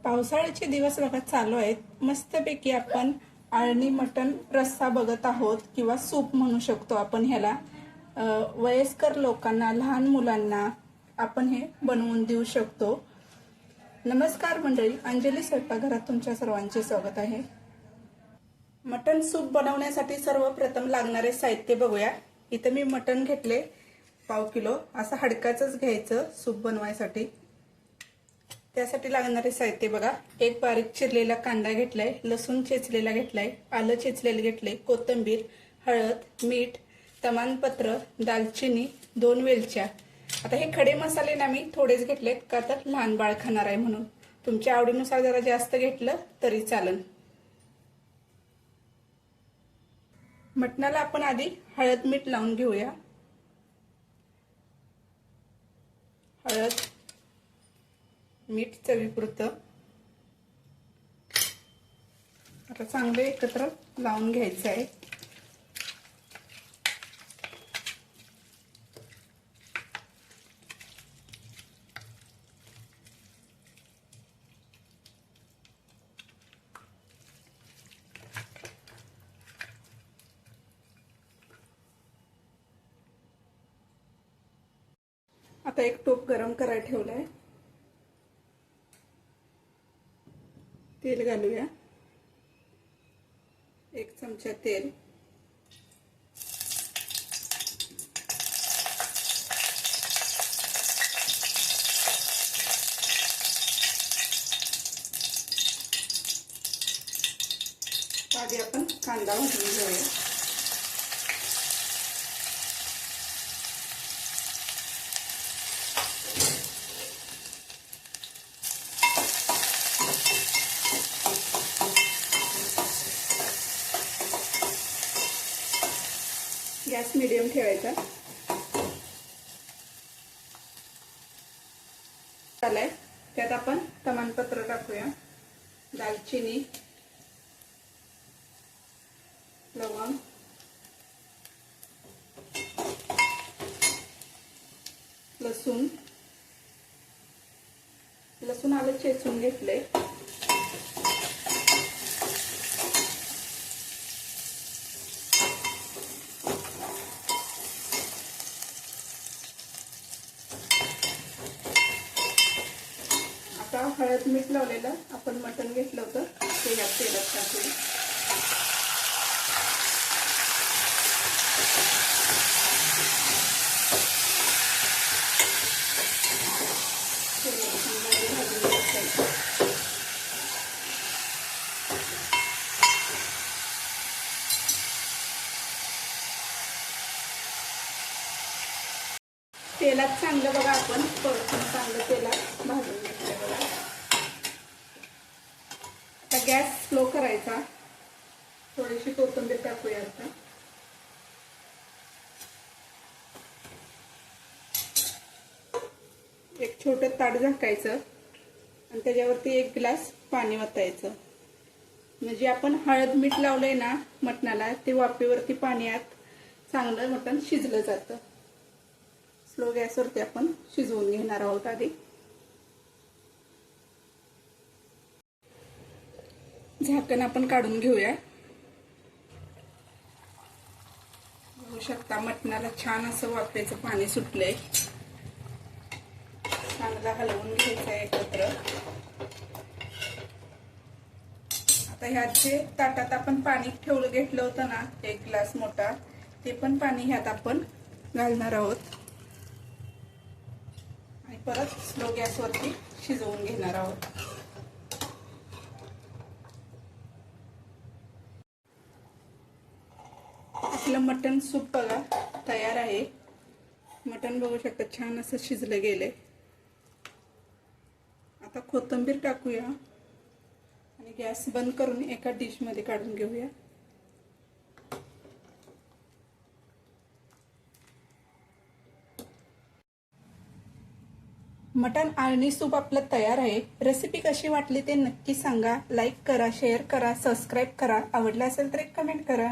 पावसाळ्याचे दिवस बघा चालू आहेत। मस्तपैकी आपण आळणी मटण रस्सा बघत आहोत किंवा सूप म्हणू शकतो आपण ह्याला। वयस्कर लोकांना, लहान मुलांना आपण हे बनवून देऊ शकतो। नमस्कार मंडळी, अंजली स्वयंपाकघरात तुमच्या सर्वांचे स्वागत आहे। मटण सूप बनवण्यासाठी सर्वप्रथम लागणारे साहित्य बघूया। इथे मी मटण घेतले 1/2 किलो, असं हडकाचंच घ्यायचं सूप बनवायसाठी। त्यासाठी लागणारे साहित्य बघा, एक बारीक चिरलेला कांदा घेतलाय, लसूण चेचलेला घेतलाय, आलं चेचलेलं घेतलंय, कोथिंबीर, हळद, मीठ, तमालपत्र, दालचिनी, 2 वेलच्या। आता हे खडे मसाले ना मी थोडेच घेतलेत, का तर लहान बाळ खाणार आहे म्हणून। तुमच्या आवडीनुसार जरा जास्त घेतलं तरी चालेल। मटणाला आपण आधी हळद मीठ लावून घेऊया। हळद मीठ चवीपुरतं आता चांगले एकत्र लावून घ्यायचं आहे। आता एक टोप गरम करायला ठेवलाय, तेल घालूया। 1 चमचा तेल, आधी आपण कांदा भाजून घेऊया। गॅस मीडियम ठेवायचा। झालाय, त्यात आपण तमालपत्र टाकूया, दालचिनी, लवंग, लसूण आलं चेचून घेतलंय, आता हळद मीठ लावलेलं आपण मटण घेतलं होतं ते या तेलात टाकूया। तेलात चांगलं बघा आपण परतून चांगलं तेलात भाजून घेतलं बघा। आता गॅस स्लो करायचा, थोडीशी कोथिंबीर टाकूया। आता एक छोटं ताट झाकायचं आणि त्याच्यावरती 1 ग्लास पाणी वतायचं, म्हणजे आपण हळद मीठ लावलंय ना मटणाला, ते वाफेवरती पाण्यात चांगलं मटण शिजलं जातं। स्लो गॅसवरती आपण शिजवून घेणार आहोत। आधी झाकण आपण काढून घेऊया। बघू शकता मटणाला छान असं वाफेचं पाणी सुटलंय। चांगला हलवून घ्यायचं एकत्र। आता ह्यात जे ताटात आपण पाणी ठेवलं घेतलं होतं ना 1 ग्लास मोठा, ते पण पाणी ह्यात आपण घालणार आहोत आणि परत स्लो गॅसवरती शिजवून घेणार आहोत। आपलं मटण सूप बघा तयार आहे। मटण बघू शकता छान असं शिजलं गेलंय। आता कोथिंबीर टाकूया आणि गॅस बंद करून एका डिश मध्ये काढून घेऊया। मटण आळणी सूप आपलं तयार आहे। रेसिपी कशी वाटली ते नक्की सांगा। लाईक करा, शेअर करा, सबस्क्राईब करा। आवडलं असेल तर एक कमेंट करा।